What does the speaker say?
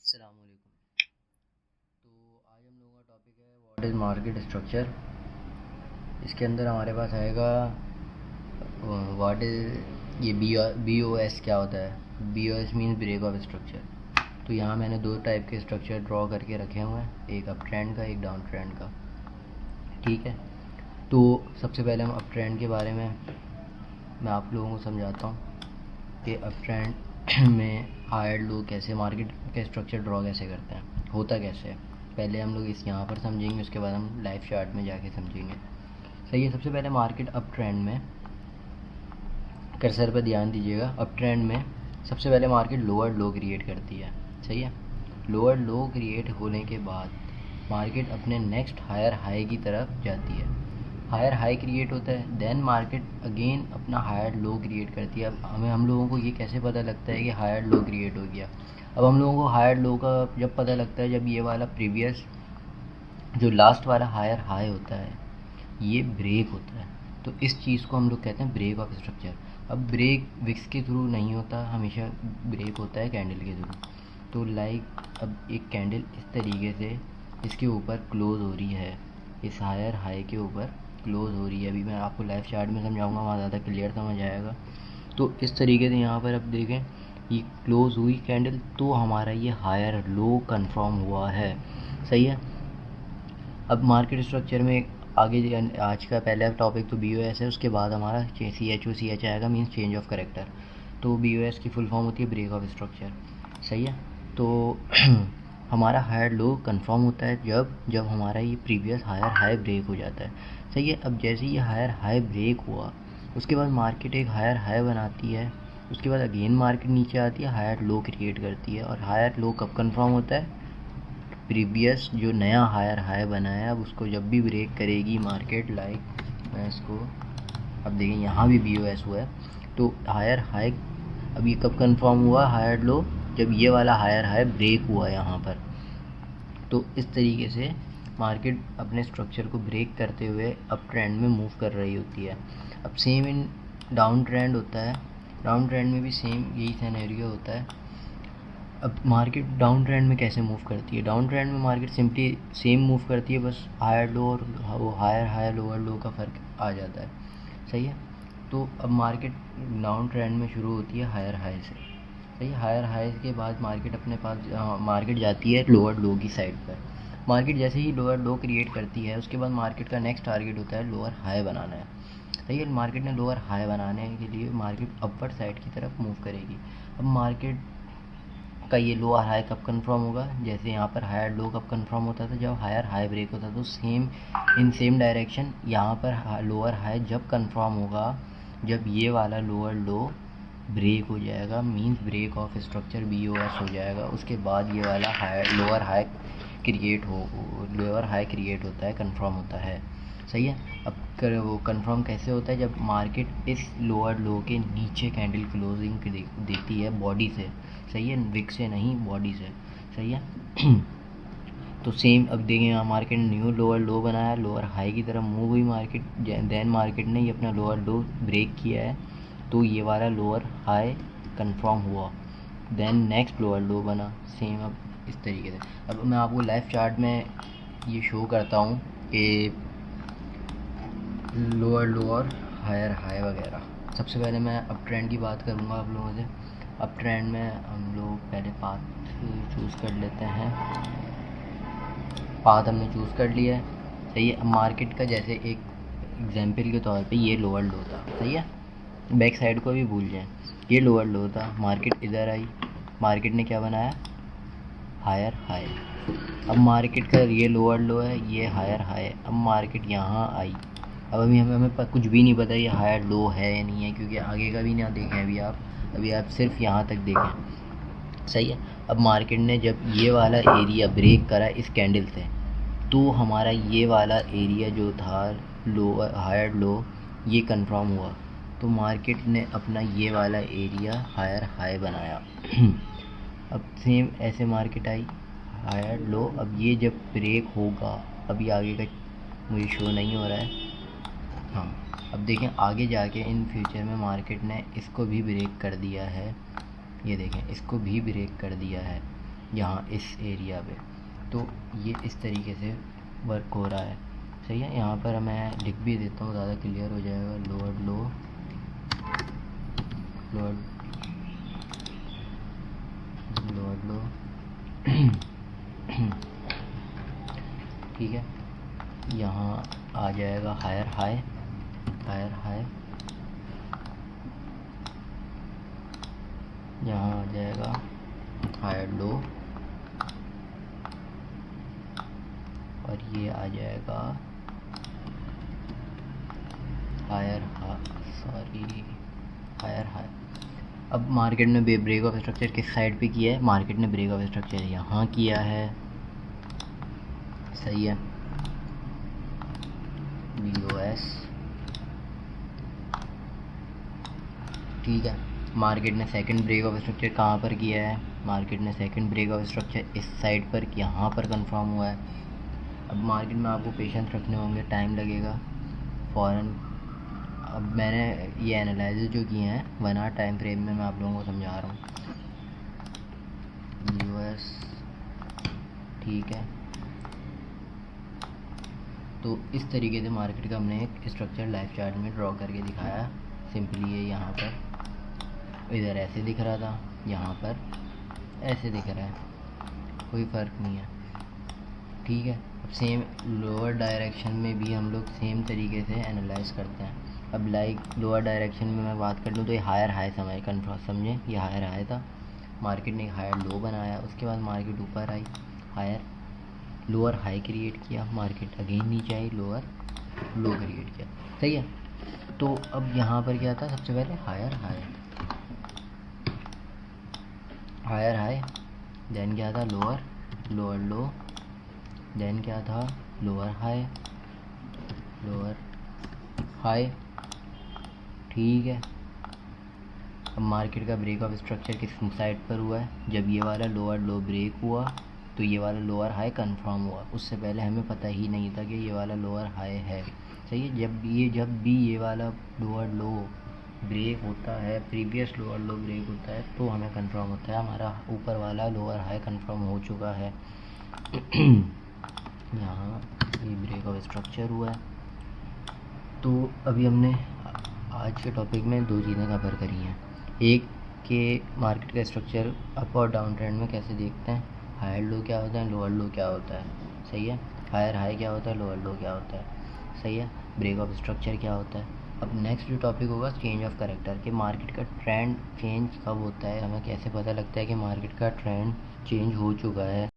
अस्सलामुअलैकुम। तो आज हम लोगों का टॉपिक है व्हाट इज़ मार्केट स्ट्रक्चर। इसके अंदर हमारे पास आएगा व्हाट इज़ ये बी ओ एस क्या होता है। B O S means break of structure. तो यहाँ मैंने दो टाइप के स्ट्रक्चर ड्रॉ करके रखे हुए हैं, एक अप ट्रेंड का, एक डाउन ट्रेंड का। ठीक है, तो सबसे पहले हम अप ट्रेंड के बारे में मैं आप लोगों को समझाता हूँ कि अप ट्रेंड में हायर लो कैसे मार्केट का स्ट्रक्चर ड्रॉ कैसे करते हैं, होता कैसे है। पहले हम लोग इस यहाँ पर समझेंगे, उसके बाद हम लाइव चार्ट में जाके समझेंगे। सही है। सबसे पहले मार्केट अप ट्रेंड में, कर्सर पर ध्यान दीजिएगा। अप ट्रेंड में सबसे पहले मार्केट लोअर लो क्रिएट करती है। सही है। लोअर लो क्रिएट होने के बाद मार्केट अपने नेक्स्ट हायर हाई की तरफ जाती है। हायर हाई क्रिएट होता है, देन मार्केट अगेन अपना हायर लो क्रिएट करती है। अब हम लोगों को ये कैसे पता लगता है कि हायर लो क्रिएट हो गया। अब हम लोगों को हायर लो का जब पता लगता है, जब ये वाला प्रीवियस जो लास्ट वाला हायर हाई होता है ये ब्रेक होता है। तो इस चीज़ को हम लोग कहते हैं ब्रेक ऑफ स्ट्रक्चर। अब ब्रेक विक्स के थ्रू नहीं होता, हमेशा ब्रेक होता है कैंडल के थ्रू। तो लाइक अब एक कैंडल इस तरीके से इसके ऊपर क्लोज़ हो रही है, इस हायर हाई के ऊपर क्लोज़ हो रही है। अभी मैं आपको लाइव चार्ट में समझाऊंगा, वहाँ ज़्यादा क्लियर समझ आएगा। तो इस तरीके से यहाँ पर अब देखें, ये क्लोज़ हुई कैंडल तो हमारा ये हायर लो कंफर्म हुआ है। सही है। अब मार्केट स्ट्रक्चर में आगे आज का पहला टॉपिक तो बी ओ एस है, उसके बाद हमारा सी एच आएगा, मीन्स चेंज ऑफ करेक्टर। तो बी ओ एस की फुल फॉर्म होती है ब्रेक ऑफ स्ट्रक्चर। सही है। तो हमारा हायर लो कंफर्म होता है जब हमारा ये प्रीवियस हायर हाई ब्रेक हो जाता है। सही है। अब जैसे ये हायर हाई ब्रेक हुआ, उसके बाद मार्केट एक हायर हाई बनाती है, उसके बाद अगेन मार्केट नीचे आती है, हायर लो क्रिएट करती है। और हायर लो कब कंफर्म होता है, प्रीवियस जो नया हायर हाई बनाया, अब उसको जब भी ब्रेक करेगी मार्केट, लाइक मैं इसको, अब देखें यहाँ भी बी ओ एस हुआ है। तो हायर हाई अब ये कब कंफर्म हुआ, हायर लो जब ये वाला हायर हाई ब्रेक हुआ यहाँ पर। तो इस तरीके से मार्केट अपने स्ट्रक्चर को ब्रेक करते हुए अप ट्रेंड में मूव कर रही होती है। अब सेम इन डाउन ट्रेंड होता है। डाउन ट्रेंड में भी सेम यही सिनेरियो होता है। अब मार्केट डाउन ट्रेंड में कैसे मूव करती है, डाउन ट्रेंड में मार्केट सिंपली सेम मूव करती है, बस हायर लो और वो हायर हायर लोअर लो का फ़र्क आ जाता है। सही है। तो अब मार्केट डाउन ट्रेंड में शुरू होती है हायर हाई से। सही है। हायर हाई के बाद मार्केट अपने पास मार्केट जाती है लोअर लो की साइड पर। मार्केट जैसे ही लोअर लो क्रिएट करती है, उसके बाद मार्केट का नेक्स्ट टारगेट होता है लोअर हाई बनाना है। सही है। मार्केट ने लोअर हाई बनाने के लिए मार्केट अपर साइड की तरफ मूव करेगी। अब मार्केट का ये लोअर हाई कब कंफर्म होगा, जैसे यहाँ पर हायर लो कब कंफर्म होता था, जब हायर हाई ब्रेक होता था। तो सेम इन सेम डायरेक्शन यहाँ पर लोअर हाई जब कंफर्म होगा, जब ये वाला लोअर लो ब्रेक हो जाएगा, means break of structure B O S हो जाएगा। उसके बाद ये वाला high lower high create lower high create होता है, कंफर्म होता है। सही है। अब वो कंफर्म कैसे होता है, जब मार्केट इस लोअर लो के नीचे कैंडल क्लोजिंग देती है बॉडी से। सही है। विक से नहीं, बॉडी से। सही है। तो सेम अब देखें, यहाँ मार्केट ने न्यू लोअर लो बनाया, लोअर हाई की तरफ मूव हुई मार्केट, देन मार्केट ने ये अपना लोअर लो ब्रेक किया है, तो ये वाला लोअर हाई कंफर्म हुआ, देन नेक्स्ट लोअर लो बना। सेम अब इस तरीके से। अब मैं आपको लाइव चार्ट में ये शो करता हूँ कि लोअर लो और हायर हाई वगैरह। सबसे पहले मैं अप ट्रेंड की बात करूँगा आप लोगों से। अप ट्रेंड में हम लोग पहले पाथ चूज़ कर लेते हैं। पाथ हमने चूज़ कर लिया है। सही है। अब मार्केट का जैसे एक एग्जांपल के तौर पे ये लोअर लो था। सही है। बैक साइड को भी भूल जाएं, ये लोअर लो था, मार्केट इधर आई, मार्केट ने क्या बनाया, हायर हाई। अब मार्केट का ये लोअर लो है, ये हायर हाई है। अब मार्केट यहाँ आई, अब अभी हमें कुछ भी नहीं पता ये हायर लो है या नहीं है, क्योंकि आगे का भी ना देखें अभी आप सिर्फ यहाँ तक देखें। सही है। अब मार्केट ने जब ये वाला एरिया ब्रेक करा इस कैंडल से, तो हमारा ये वाला एरिया जो था लो हायर लो, ये कंफर्म हुआ। तो मार्केट ने अपना ये वाला एरिया हायर हाई बनाया। अब सेम ऐसे मार्केट आई, हायर लो। अब ये जब ब्रेक होगा, अभी आगे का मुझे शो नहीं हो रहा है, हाँ अब देखें आगे जाके इन फ्यूचर में मार्केट ने इसको भी ब्रेक कर दिया है। ये देखें, इसको भी ब्रेक कर दिया है। यहाँ इस एरिया पे। तो ये इस तरीके से वर्क हो रहा है, सही है। यहाँ पर मैं लिख भी देता हूँ, ज़्यादा क्लियर हो जाएगा। लोअर लो, लोअर लोअर लो ठीक है। यहाँ आ जाएगा हायर हाई, हायर हाई। यहाँ आ जाएगा हायर लो, और ये आ जाएगा हायर हायर हाई। अब मार्केट ने ब्रेक ऑफ स्ट्रक्चर किस साइड पे किया है? मार्केट ने ब्रेक ऑफ स्ट्रक्चर यहाँ किया है, सही है। BOS, ठीक है। मार्केट ने सेकंड ब्रेक ऑफ स्ट्रक्चर कहाँ पर किया है? मार्केट ने सेकंड ब्रेक ऑफ स्ट्रक्चर इस साइड पर यहाँ पर कंफर्म हुआ है। अब मार्केट में आपको पेशेंस रखने होंगे, टाइम लगेगा फ़ौरन। अब मैंने ये एनालिसिस जो किए हैं 1 आवर टाइम फ्रेम में मैं आप लोगों को समझा रहा हूँ। US, ठीक है। तो इस तरीके से मार्केट का हमने एक स्ट्रक्चर लाइव चार्ट में ड्रॉ करके दिखाया। सिंपली ये यहाँ पर इधर ऐसे दिख रहा था, यहाँ पर ऐसे दिख रहा है, कोई फ़र्क नहीं है, ठीक है। अब सेम लोअर डायरेक्शन में भी हम लोग सेम तरीके से एनालाइज करते हैं। अब लाइक लोअर डायरेक्शन में मैं बात कर लूँ तो ये हायर हाई समय कन्फर्म समझें, ये हायर हाई था, मार्केट ने हायर लो बनाया, उसके बाद मार्केट ऊपर आई, हायर लोअर हाई क्रिएट किया, मार्केट अगेन नीचे आई, लोअर लो क्रिएट किया, सही है। तो अब यहाँ पर क्या था? सबसे पहले higher high, higher high, then क्या था? लोअर, लोअर लो, देन क्या था? लोअर हाई, लोअर हाई, ठीक है। अब मार्केट का ब्रेक ऑफ स्ट्रक्चर किस साइड पर हुआ है? जब ये वाला लोअर लो ब्रेक हुआ तो ये वाला लोअर हाई कंफर्म हुआ। उससे पहले हमें पता ही नहीं था कि ये वाला लोअर हाई है, सही है। जब भी ये वाला लोअर लो ब्रेक होता है, प्रीवियस लोअर लो ब्रेक होता है, तो हमें कंफर्म होता है हमारा ऊपर वाला लोअर हाई कंफर्म हो चुका है। यहाँ ये ब्रेक ऑफ स्ट्रक्चर हुआ है। तो अभी हमने आज के टॉपिक में 2 चीज़ें कवर करी हैं। एक के मार्केट का स्ट्रक्चर अप और डाउन ट्रेंड में कैसे देखते हैं, हायर लो क्या होता है, लोअर लो क्या होता है, सही है। हायर हाई क्या होता है, लोअर लो क्या होता है, सही है। ब्रेक ऑफ स्ट्रक्चर क्या होता है। अब नेक्स्ट जो टॉपिक होगा चेंज ऑफ करेक्टर, कि मार्केट का ट्रेंड चेंज कब होता है, हमें कैसे पता लगता है कि मार्केट का ट्रेंड चेंज हो चुका है।